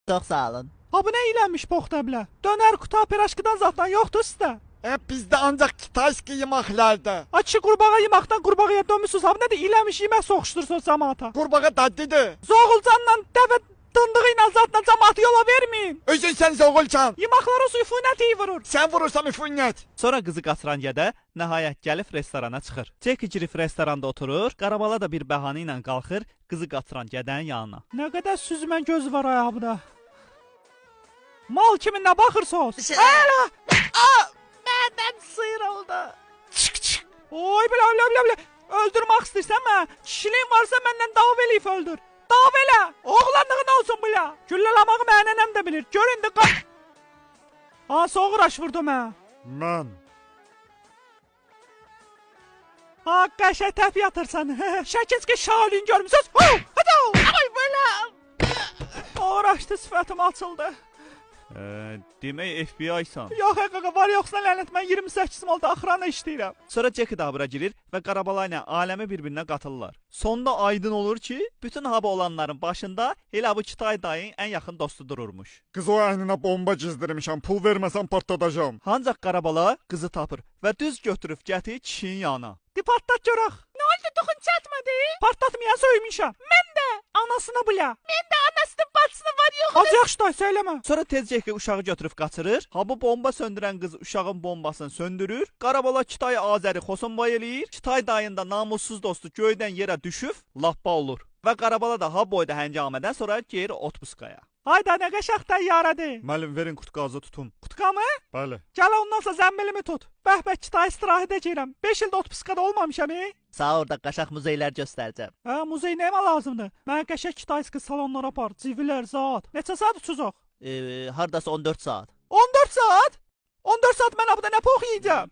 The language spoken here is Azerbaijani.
Çox sağ olun. Ha bu nə ilənmiş poxtablə? Dönər quta piraşkidan zatdan yoxdur sizdə. Bizdə ancaq kitayski yeməklərdə. Açı qurbağa yeməkdən qurbağaya dönmüsünüz. Ha bu nədir ilənmiş yemək soxuşdursunuz cəmaata. Qurbağa dadlıdır. Zoğulcanla dəvə dındığı ilə zatla cəmaatı yola verməyin. Özün sən zoğulcan. Yeməklərə üfunət iyi vurur. Sən vurursan üfunət. Sonra qızı qaçıran gədə nəhayət gəlib restorana çıxır. Jackie girib restoranda oturur, Qarabala da bir bəhanə ilə qalxır qızı qaçıran gədənin yanına. Nə qədər süzmən göz var ayağımda. Mal kimi nə baxırsınız? Hələ! Məndən sıyrıldı. Oy bilə. Öldürmək istəyirsən mə? Kişiliyin varsa məndən dav eləyib öldür. Dav elə! Oğlanlığın olsun bilə. Gülləlamağı mənənəm də bilir. Gör indi qaç. Hansı oğraş vurdu mə? Mən. Qəşəng təp yatırsan. Şəkil ki Şaolin görmüsünüz. Hadi! Ay belə. Oğraşdı sifətim açıldı. Demək FBI-san. Yox, qaqa var yoxsa lənət mən 28 oldu axırana işləyirəm. Sonra Jackie də bura girir və Qarabala ilə aləmi bir-birinə qatırlar. Sonda aydın olur ki, bütün haba olanların başında elə bu Kitay dayın ən yaxın dostu dururmuş. Qız o əyninə bomba gizdirmişəm. Pul verməsən partladacağam. Ancaq Qarabala qızı tapır və düz götürüb gətirir kişinin yanına. Partlat görək. Nə oldu, toxun çatmadı? Partlatmaya söyləmişəm. Mən də anasını bilə. Mən də anasının bacısını var yox. Az yaxşı da söyləmə. Sonra tez Jackie uşağı götürüb qaçırır. Ha bu bomba söndürən qız uşağın bombasını söndürür. Qarabala Kitay Azəri xosunboy eləyir. Kitay dayın da namussuz dostu göydən yerə düşüb lappa olur. Və Qarabala da ha boyda həngamədən sonra geri otpuskaya. Hayda nə qəşəng təyyarədir. Müəllim verin qutqazı tutum. Qutqamı? Bəli. Gəl ondan sonra zəmbilimi tut. Bəhbə Kitay istirahət edəcəyəm. 5 ildə otpuskada olmamışam. Sağ orada qaşaq muzeylər göstərəcəm. Muzey nəyimə lazımdır? Mən qəşəng Kitayski salonlara apar. Civilər, zat. Neçə saat uçuzuq? Hardasa 14 saat. 14 saat? 14 saat mən abda nə pox yeyəcəm?